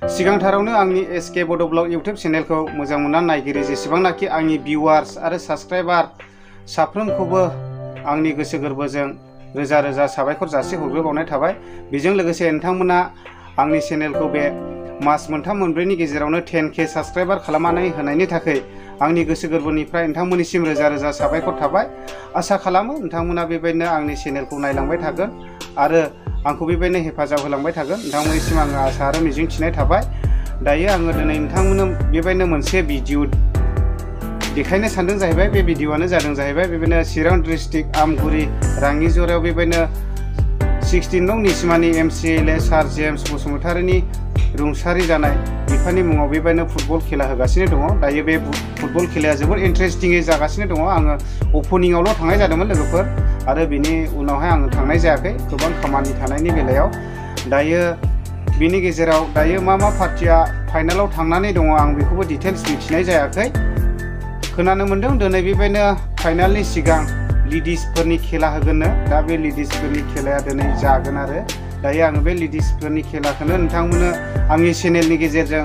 सिगांथारावनो आंनि एसके बड' ब्लग इउट्यूब चेनेलखौ मोजां मोननानै नायगिरि जेसेबांनाखि आंनि भिउवार्स आरो साबस्क्राइबार साफ्रोमखौबो आंनि गोसो गोरबोजों रोजा रोजा साबायखर जासिहरग्रोबावनाय थाबाय। बेजों लोगोसे नोंथांमोना आंनि चेनेलखौ बे मास मोनथाम मोनब्रैनि गेजेरावनो 10K साबस्क्राइबार खालामनानै होनायनि थाखाय आंनि गोसो गोरबोनिफ्राय नोंथांमोननिसिम रोजा रोजा साबायखर थाबाय। आसा खालामो नोंथांमोना बेबायदिनो आंनि चेनेलखौ नायलांबाय थागोन आरो आंखौ बेबायदिनो हेफाजाब होलांबाय थागोन। नोंथांमोननिसिम आङो आसा आरो मिजिं थिनाय थाबाय। दायो आङो दिनै नोंथांमोननो बेबायदिनो मोनसे भिडिअ देखायनो सानदों जाहैबाय। बे भिडिअआनो जादों जाहैबाय बेबायदिनो चिरां डिस्ट्रिक्ट आमगुरि राङिजरायाव बेबायदिनो 16 नं निसिमानि MCLA सार जेम्स बसुमतारीनि रुंसारि जानाय बिफानि मुङाव बेबायदिनो फुटबल खेला होगासिनो दङ। दायो बे फुटबल खेलाया जोबोद इन्टारेस्टिङै जागासिनो दङ। आङो अपेनिंआवल' थांनाय जादोंमोन लोगोफोर, आरो बिनि उनावहाय आङो थांनाय जायाखै गोबां खामानि थानायनि बेलायाव। दायो बिनि गेजेराव दायो मा पार्टिया फाइनालाव थांनानै दङ आं बेखौबो डिटेल्स मिथिनाय जायाखै। खोनानो मोन्दों दिनै बेबायदिनो फाइनालनि सिगां लेडिसफोरनि खेला होगोननो। दा बे लेडिसफोरनि खेलाया दिनै जागोन आरो दायो आङो बे लेडिसफोरनि खेलाखौनो नोंथांमोननो आंनि चेनेलनि गेजेरजों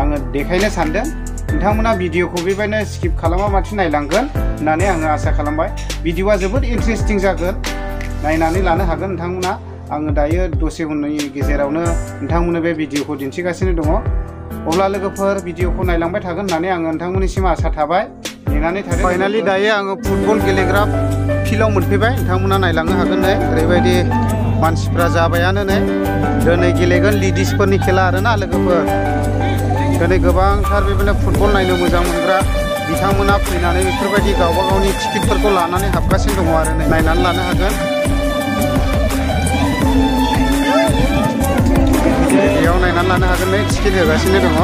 आङो देखायनो सानदों। नोंथांमोना भिडिअखौ बेबायदिनो स्किप खालामालासे नायलांगोन होननानै आङो आसा खालामबाय। भिडिअआ जोबोद इन्टारेस्टिं जागोन, नायनानै लानो हागोन नोंथांमोना। आङो दायो दसे उननि गेजेरावनो नोंथांमोननो बे भिडिअखौ दिन्थिगासिनो दङ। अब्ला लोगोफोर भिडिअखौ नायलांबाय थागोन होननानै आङो नोंथांमोननिसिम आसा थाबाय। नेनानै थादों। फाइनालि दायो आङो फुटबल गेलेग्रा फिल्डआव मोनफैबाय। नोंथांमोना नायलांनो हागोन नै ओरैबायदि मानसिफ्रा जाबायानो नै। दिनै गेलेगोन लेडिसफोरनि खेला आरोना लोगोफोर। दिनै गोबांथार बेबायदिनो फुटबल नायनो मोजां मोनग्रा बिथांमोना फैनानै बेफोरबायदि गावबा गावनि टिकेटफोरखौ लानानै हाबगासिनो दङ आरो नायनानै लानो हागोन। बेयाव नायनानै लानो हागोन नै टिकेट होगासिनो दङ।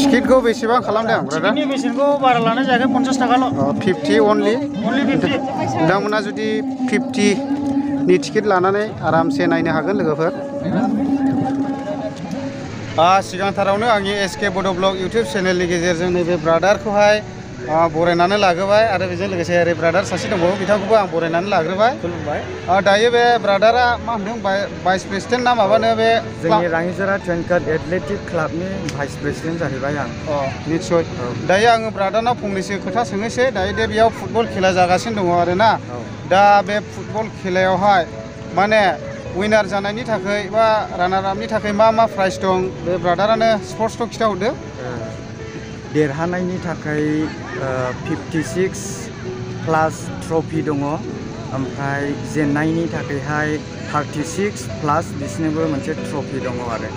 टिकेटखौ बेसेबां खालामदों ब्रादार? टिकेटनि बेसेनखौ बारा लानाय जायाखै, 50 थाखाल'। 50 अनलि 50। नोंथांमोना जुदि 50नि टिकेट लानानै आरामसे नायनो हागोन लोगोफोर। सिगांथारावनो आंनि एसके बड' ब्लग इउट्यूब चेनेलनि गेजेरजों नैबे ब्रादारखौहाय बरायनानै लाग्रोबाय आरो बेजों लोगोसे ओरै ब्रादार सासे दंबावो बिथांखौबो आं बरायनानै लाग्रोबाय। खुलुमबाय। दायो बे ब्रादारा मा होनदों भाइस प्रेसिडेन्ट ना माबानो बे जोंनि राङिजरा ट्विंकल एथलेटिक क्लाबनि भाइस प्रेसिडेन्ट जाहैबाय आं। निस्सय। दायो आङो ब्रादारनाव फंनैसो खोथा सोंनोसै। दायो दे बेयाव फुटबल खेला जागासिनो दङ आरोना। दा बे फुटबल खेलायावहाय माने उइनार जानायनि थाखाय बा रानार आपनि थाखाय मा प्राइज दं बे ब्रादारानो स्पर्ट्सखौ खिथाहरदो। देरहानायनि थाखाय 56 प्लास ट्रफि दङ, ओमफ्राय जेननायनि थाखायहाय 36 प्लास बिसोरनोबो मोनसे ट्रफि दङ आरो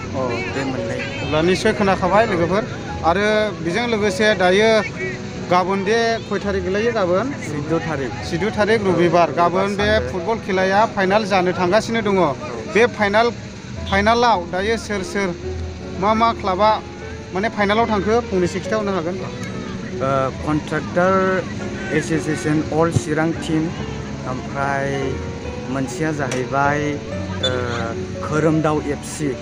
बे मोननै। अब्ला निस्सय खोनाखाबाय लोगोफोर। आरो बेजों लोगोसे दायो गाबोन दे खय थारिख गोलैयो गाबोन? 14 थारिख रबिबार। गाबोन बे फुटबल खेलाया फाइनाल जानो थांगासिनो दङ। बे फाइनालाव दायो सोर मा क्लाबा माने फाइनालाव थांखो फंनैसो खिथाहरनो हागोन? कन्ट्राक्टर एस'सिएशन अल चिरां टीम, ओमफ्राय मोनसेया जाहैबाय खोरोमदाव FC।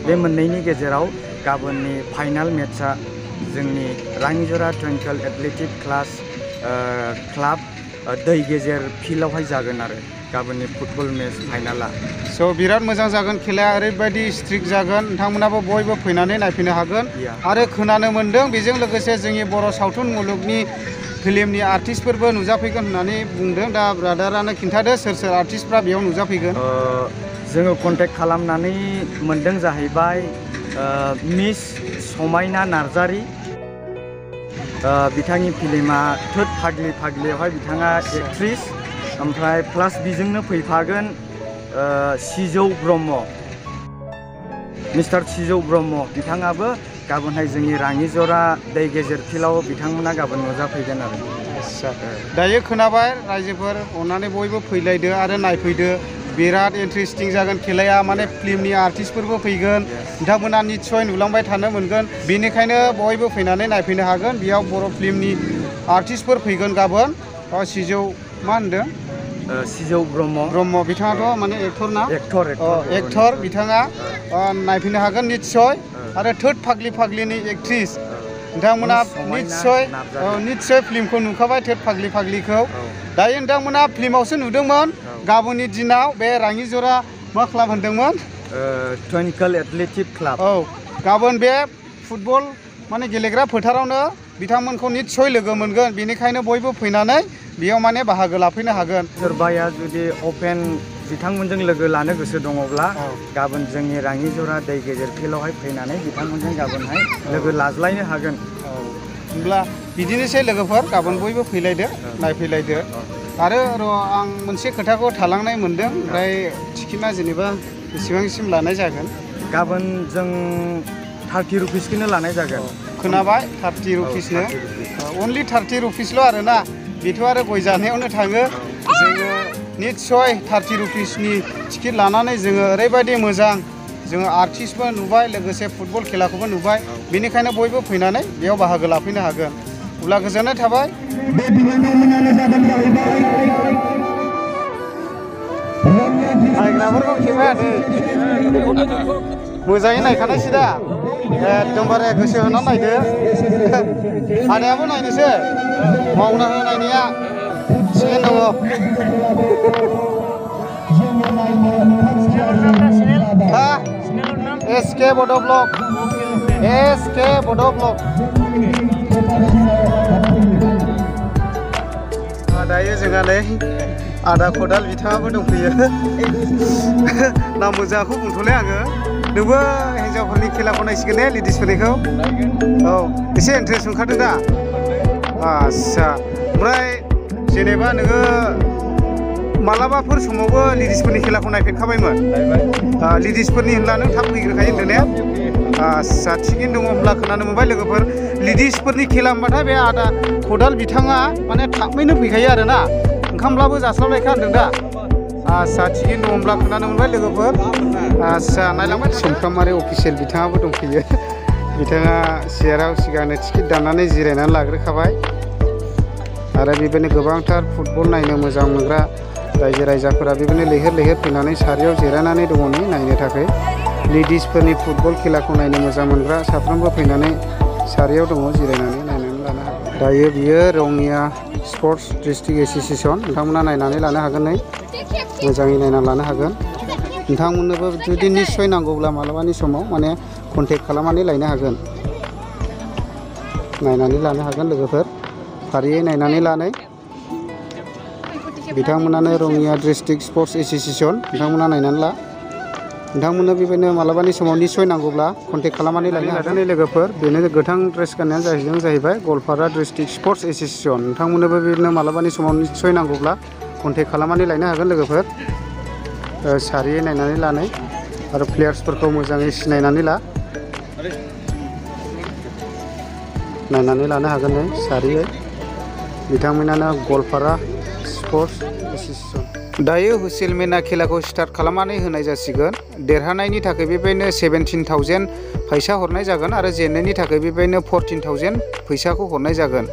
बे मोननैनि गेजेराव गाबोननि फाइनाल मेट्सआ जोंनि राङिजरा ट्विंकल एथलेटिक क्लाब दै गेजेर फिल्डआवहाय जागोन आरो गाबोननि फुटबल मेच फाइनाला। स' बिराद मोजां जागोन खेलाया, ओरैबायदि स्ट्रिक्ट जागोन। नोंथांमोनाबो बयबो फैनानै नायफैनो हागोन। आरो खोनानो मोन्दों बेजों लोगोसे जोंनि बर' सावथुन मुलुगनि फिल्मनि आर्टिस्टफोरबो नुजाफैगोन होननानै बुंदों। दा ब्रादारानो खिन्थादो सोर आर्टिस्टफ्रा बेयाव नुजाफैगोन? जोङो कन्टेक्ट खालामनानै मोन्दों जाहैबाय मिस समायना नार्जारि। बिथांनि फिल्मा थोद फाग्लि फाग्लियावहाय बिथाङा एक्ट्रिस, ओमफ्राय प्लास बिजोंनो फैफागोन सिजौ ब्रह्म, मिस्टार सिजौ ब्रह्म। बिथाङाबो गाबोनहाय जोंनि राङिजरा दै गेजेर फिल्डआव बिथांमोना गाबोन नुजाफैगोन आरो। दायो खोनाबाय रायजोफोर, अननानै बयबो फैलायदो आरो नायफैदो। बिराद इन्टारेस्टिं जागोन खेलाया, माने फिल्मनि आर्टिस्टफोरबो फैगोन। नोंथांमोना निस्सय नुलांबाय थानो मोनगोन। बेनिखायनो बयबो फैनानै नायफैनो हागोन। बेयाव बर' फिल्मनि आर्टिस्टफोर फैगोन गाबोन। सिजौ मा होनदों? सिजौ ब्रह्म। बिथाङाथ' माने एक्टर ना? एक्टर बिथाङा नायफैनो हागोन निस्सय। आरो थोद फाग्लि फाग्लिनि एक्ट्रिस नोंथांमोना निस्सय फिल्मखौ नुखाबाय, थोद फाग्लि फाग्लिखौ। दायो नोंथांमोना फिल्मावसो नुदोंमोन। गाबोननि दिनाव बे राङिजरा मा क्लाब होनदोंमोन? Twinkle athletic club. औ गाबोन बे फुटबल माने गेलेग्रा फोथारावनो बिथांमोनखौ निस्सय लोगो मोनगोन, बेनिखायनो बयबो फैनानै बेयाव माने बाहागो लाफैनो हागोन। सोरबाया जुदि अपेन बिथांमोनजों लोगो लानो गोसो दङब्ला गाबोन जोंनि राङिजरा दै गेजेर फिल्डआवहाय फैनानै बिथांमोनजों गाबोनहाय लोगो लाज्लायनो हागोन। होमब्ला बिदिनोसै लोगोफोर, गाबोन बयबो फैलायदो, नायफैलायदो। आरो र' आं मोनसे खोथाखौ थालांनाय मोनदों, ओमफ्राय टिकेटआ जेनेबा बेसेबांसिम लानाय जागोन? गाबोन जों 30 रुपिसखौनो लानाय जागोन। खोनाबाय, 30 रुपिसनो, अनलि 30 रुपिसल' आरोना, बेथ' आरो गय जानायावनो थाङो। जोङो निस्सय 30 रुपिसनि टिकेट लानानै जोङो ओरैबायदि मोजां जोङो आर्टिस्टबो नुबाय, लोगोसे फुटबल खेलाखौबो नुबाय, बेनिखायनो बयबो फैनानै बेयाव बाहागो लाफैनो हागोन। अब्ला गोजोननाय थाबाय। नायग्राफोरखौ खेबाय आदै, मोजाङै नायखानायसै दा, एकदमबारे गोसो होनानै नायदो। आदायाबो नायनोसै, मावना होनायनिया थिगैनो दङ। SK बड' ब्लग, SK बड' ब्लग। दायो जोंहा नै आदा खदाल बिथाङाबो दंफैयो। नाम मोजांखौ बुंथ'ले आङो। नोंबो हिन्जावफोरनि खेलाखौ नायसिगोन ने, लेडिसफोरनिखौ? औ, एसे इन्टारेस्ट मोनखादों दा? आस्सा, ओमफ्राय जेनेबा नोङो मालाबाफोर समावबो लेडिसफोरनि खेलाखौ नायफेरखाबायमोन? लेडिसफोरनि होनब्ला नों थाब फैग्रोखायो होनदों ने? आस्सा, थिगैनो दङ। होमब्ला खोनानो मोनबाय लोगोफोर, लेडिसफोरनि खेला होनबाथाय बे आदा खदाल बिथाङा माने थाबैनो फैखायो आरोना, ओंखामब्लाबो जास्लाबलायखा होनदों दा? आस्सा, थिगैनो दङ। होमब्ला खोनानो मोनबाय लोगोफोर। आस्सा, नायलांबाय। समफ्रामारि अफिसियेल बिथाङाबो दंफैयो। बिथाङा सियाराव सिगांनो टिकेट दाननानै जिरायनानै लाग्रोखाबाय। आरो बेबायदिनो गोबांथार फुटबल नायनो मोजां मोनग्रा रायजो राजाफोरा बेबायदिनो लैहोर लैहोर फैनानै सारियाव जिरायनानै दङ नै नायनो थाखाय। लेडिसफोरनि फुटबल खेलाखौ नायनो मोजां मोनग्रा साफ्रोमबो फैनानै सारियाव दङ, जिरायनानै नायनानै लानो हागोन। दायो बियो रङिया स्पर्ट्स डिस्ट्रिक्ट एस'सिएसन, नोंथांमोना नायनानै लानो हागोन नै, मोजाङै नायनानै लानो हागोन। नोंथांमोननोबो जुदि निस्सय नांगौब्ला मालाबानि समाव माने कन्टेक्ट खालामनानै लायनो हागोन, नायनानै लानो हागोन लोगोफोर। फारियै नायनानै लानाय बिथांमोनानो रङिया डिस्ट्रिक्ट स्पर्ट्स एस'सिएसन, नोंथांमोना नायनानै ला। नोंथांमोननो बेबायदिनो मालाबानि समाव निस्सय नांगौब्ला कन्टेक्ट खालामनानै लायनो हागोन लोगोफोर। बेनो गोथां ड्रेस गाननायानो जाहैबाय गवालपारा डिस्ट्रिक्ट स्पर्ट्स एस'सिएसन। नोंथांमोननोबो बेबायदिनो मालाबानि समाव निस्सय नांगौब्ला कन्टेक्ट खालामनानै लायनो हागोन लोगोफोर। सारियै नायनानै लानाय आरो प्लेयार्सफोरखौ मोजाङै सिनायनानै ला, नायनानै लानो हागोन नै सारियै। बिथांमोनानो गवालपारा स्पर्ट्स एस'सिएसन। दायो हुइसेल मेना खेलाखौ स्टार्ट खालामनानै होनाय जासिगोन। देरहानायनि थाखाय बेबायदिनो 17,000 फैसा हरनाय जागोन आरो जेननायनि थाखाय बेबायदिनो 14,000 फैसाखौ हरनाय जागोन।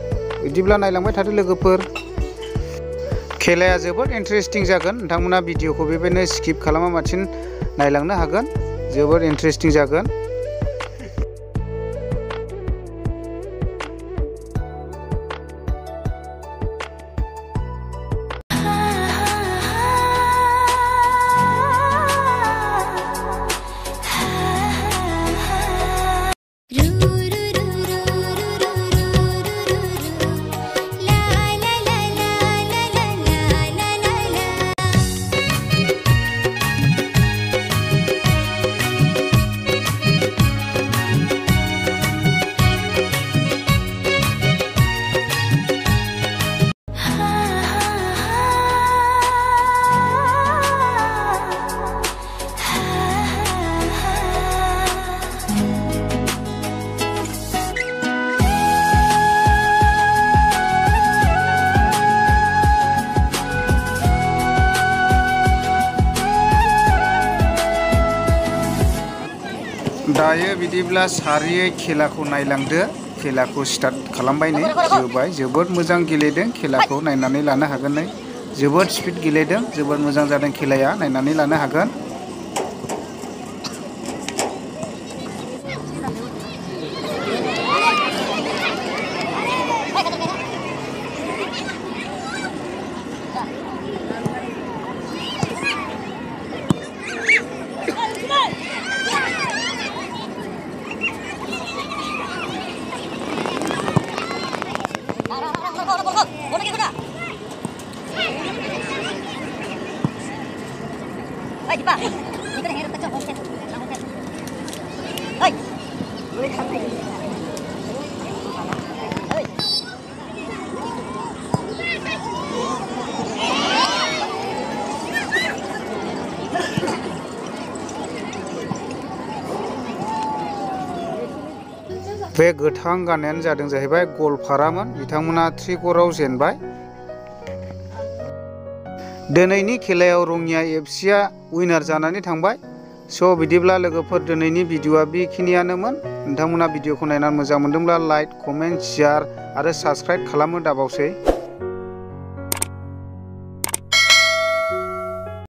बिदिब्ला नायलांबाय थादो लोगोफोर, खेलाया जोबोद इन्टारेस्टिं जागोन। नोंथांमोना भिडिअखौ बेबायदिनो स्किप खालामालासिनो नायलांनो हागोन, जोबोद इन्टारेस्टिं जागोन। दायो बिदिब्ला सारियै खेलाखौ नायलांदो। खेलाखौ स्टार्ट खालामबाय नै, जोबाय। जोबोद मोजां गेलेदों, खेलाखौ नायनानै लानो हागोन नै। जोबोद स्पिड गेलेदों, जोबोद मोजां जादों खेलाया, नायनानै लानो हागोन। बे गोथां गाननायानो जादों जाहैबाय गलफारामोन बिथांमोना 3 गराव जेनबाय दिनैनि खेलायाव रङिया एफसिआ उइनार जानानै थांबाय स' बिदिब्ला लोगोफोर दिनैनि भिडिअआ बेखिनियानोमोन नोंथांमोना भिडिअखौ नायनानै मोजां मोनदोंब्ला लाइक कमेन्ट शेयार आरो साबस्क्राइब खालामनो दाबावसै